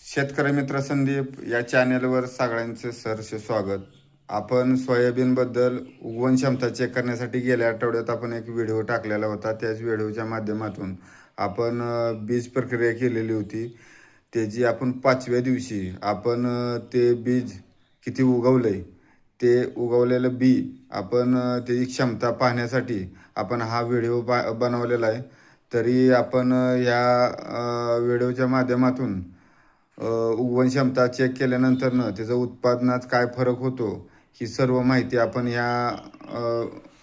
शेतकरी मित्र संदीप या चॅनेलवर सगळ्यांचे सहर्ष स्वागत. आपण सोयाबीनबद्दल उगवण क्षमता चेक करण्यासाठी गेल्या आठवड्यात आपण एक व्हिडिओ टाकलेला होता. त्याच व्हिडिओच्या माध्यमातून आपण बीज प्रक्रिया केलेली होती. त्याची आपण 5व्या दिवशी आपण ते बीज किती उगवलंय, ते उगवलेलं बी आपण त्याची क्षमता पाहण्यासाठी आपण हा व्हिडिओ बनवलेला आहे. तरी आपण या व्हिडिओच्या माध्यमातून उगवण क्षमता चेक केल्यानंतरनं त्याचं उत्पादनात काय फरक होतो ही सर्व माहिती आपण या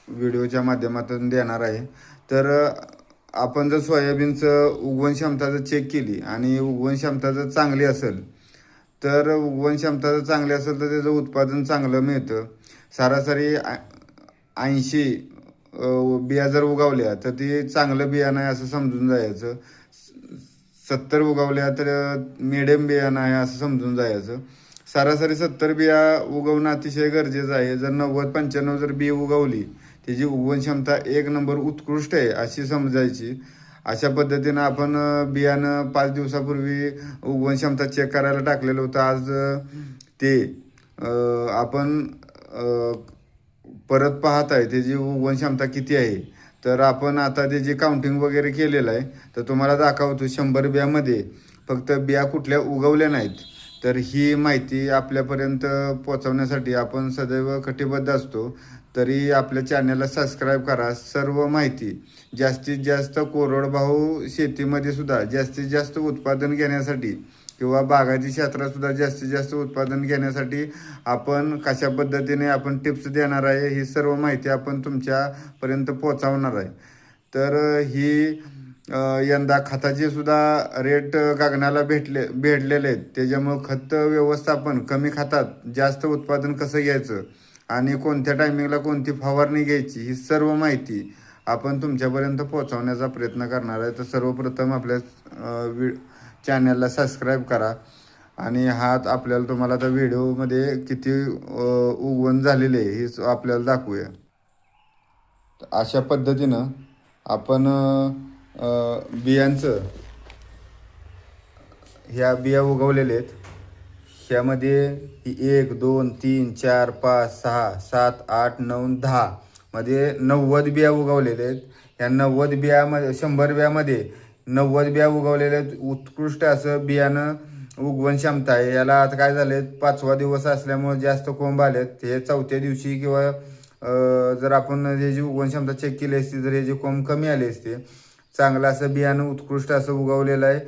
व्हिडिओच्या माध्यमातून देणार आहे. तर आपण जर सोयाबीनचं उगवण क्षमता जर चेक केली आणि उगवण क्षमता जर चांगली असेल तर उगवण क्षमता जर चांगली असेल तर त्याचं उत्पादन चांगलं मिळतं. सरासरी 80 बिया जर उगवल्या तर ती चांगलं बियाणं आहे असं समजून जायचं. 70 उगवल्या तर मिडियम बियाणं आहे असं समजून जायचं. सरासरी 70 बिया उगवणं अतिशय गरजेचं आहे. जर 90-95 जर बी उगवली त्याची उगवण क्षमता एक नंबर उत्कृष्ट आहे अशी समजायची. अशा पद्धतीनं आपण बियाणं 5 दिवसापूर्वी उगवण क्षमता चेक करायला टाकलेलं होतं. आज ते आपण परत पाहत आहे त्याची उगवण क्षमता किती आहे. तर आपण आता त्याची काउंटिंग वगैरे केलेलं आहे. तर तुम्हाला दाखवतो 100 बियामध्ये फक्त बिया कुठल्या उगवल्या नाहीत. तर ही माहिती आपल्यापर्यंत पोहोचवण्यासाठी आपण सदैव कटिबद्ध असतो. तरी आपल्या चॅनलला सबस्क्राईब करा. सर्व माहिती जास्तीत जास्त कोरडवाहू शेतीमध्ये सुद्धा जास्तीत जास्त उत्पादन घेण्यासाठी किंवा बागायती क्षेत्रात सुद्धा जास्तीत जास्त उत्पादन घेण्यासाठी आपण कशा पद्धतीने आपण टिप्स देणार आहे ही सर्व माहिती आपण तुमच्यापर्यंत पोहोचवणार आहे. तर ही यंदा खताचे सुद्धा रेट गगनाला भेटलेले आहेत. त्याच्यामुळं खत व्यवस्थापन कमी खतात जास्त उत्पादन कसं घ्यायचं आणि कोणत्या टायमिंगला कोणती फवारणी घ्यायची ही सर्व माहिती आपण तुमच्यापर्यंत पोहोचवण्याचा प्रयत्न करणार आहे. तर सर्वप्रथम आपल्या चॅनलला सबस्क्राईब करा आणि आपल्याला तुम्हाला आता व्हिडिओमध्ये किती उगवण झालेले आहे हे आपल्याला दाखवूया. अशा पद्धतीनं आपण बियांचं ह्या बिया उगवलेल्या आहेत. ह्यामध्ये 1 2 3 4 5 6 7 8 9 10 मध्ये 90 बिया उगवलेल्या आहेत. ह्या 90 बियामध्ये 100 बियामध्ये 90 बिया उगवलेल्या आहेत. उत्कृष्ट असं बियाणं उगवण क्षमता आहे. याला आता काय झाले 5वा दिवस असल्यामुळे जास्त कोंब आलेत. हे 4थ्या दिवशी किंवा जर आपण याची उगवण क्षमता चेक केली असती तर याचे कोंब कमी आले असते. चांगलं असं बियाणं उत्कृष्ट असं उगवलेलं आहे.